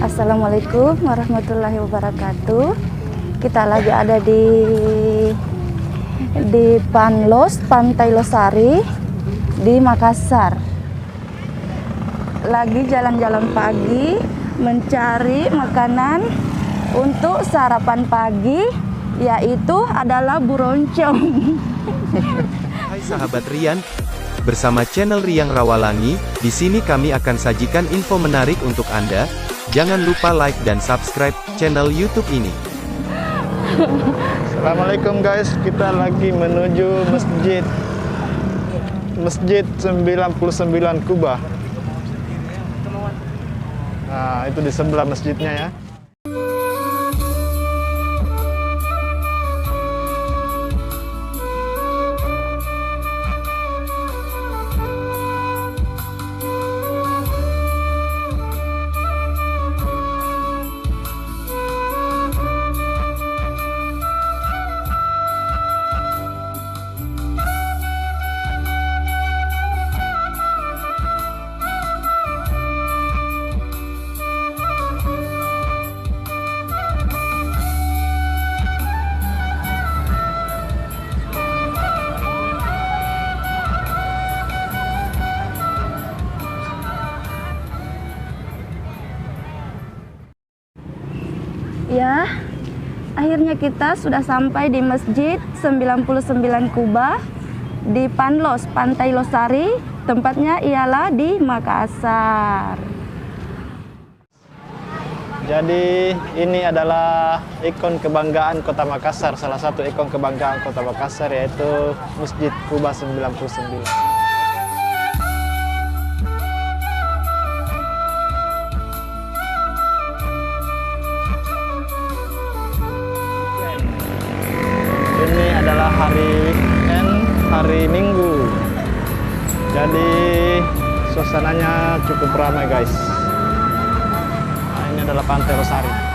Assalamualaikum warahmatullahi wabarakatuh. Kita lagi ada di Panlos, Pantai Losari di Makassar. Lagi jalan-jalan pagi mencari makanan untuk sarapan pagi, yaitu adalah buroncong. Hai sahabat Rian, bersama channel Riang Rawalangi, di sini kami akan sajikan info menarik untuk Anda. Jangan lupa like dan subscribe channel YouTube ini. Assalamualaikum guys, kita lagi menuju Masjid 99 Kubah. Nah, itu di sebelah masjidnya ya. Ya, akhirnya kita sudah sampai di Masjid 99 Kubah di Panlos, Pantai Losari. Tempatnya ialah di Makassar. Jadi ini adalah ikon kebanggaan Kota Makassar, salah satu ikon kebanggaan Kota Makassar yaitu Masjid Kubah 99. Ini adalah hari weekend, hari Minggu. Jadi suasananya cukup ramai guys. Nah, ini adalah Pantai Losari.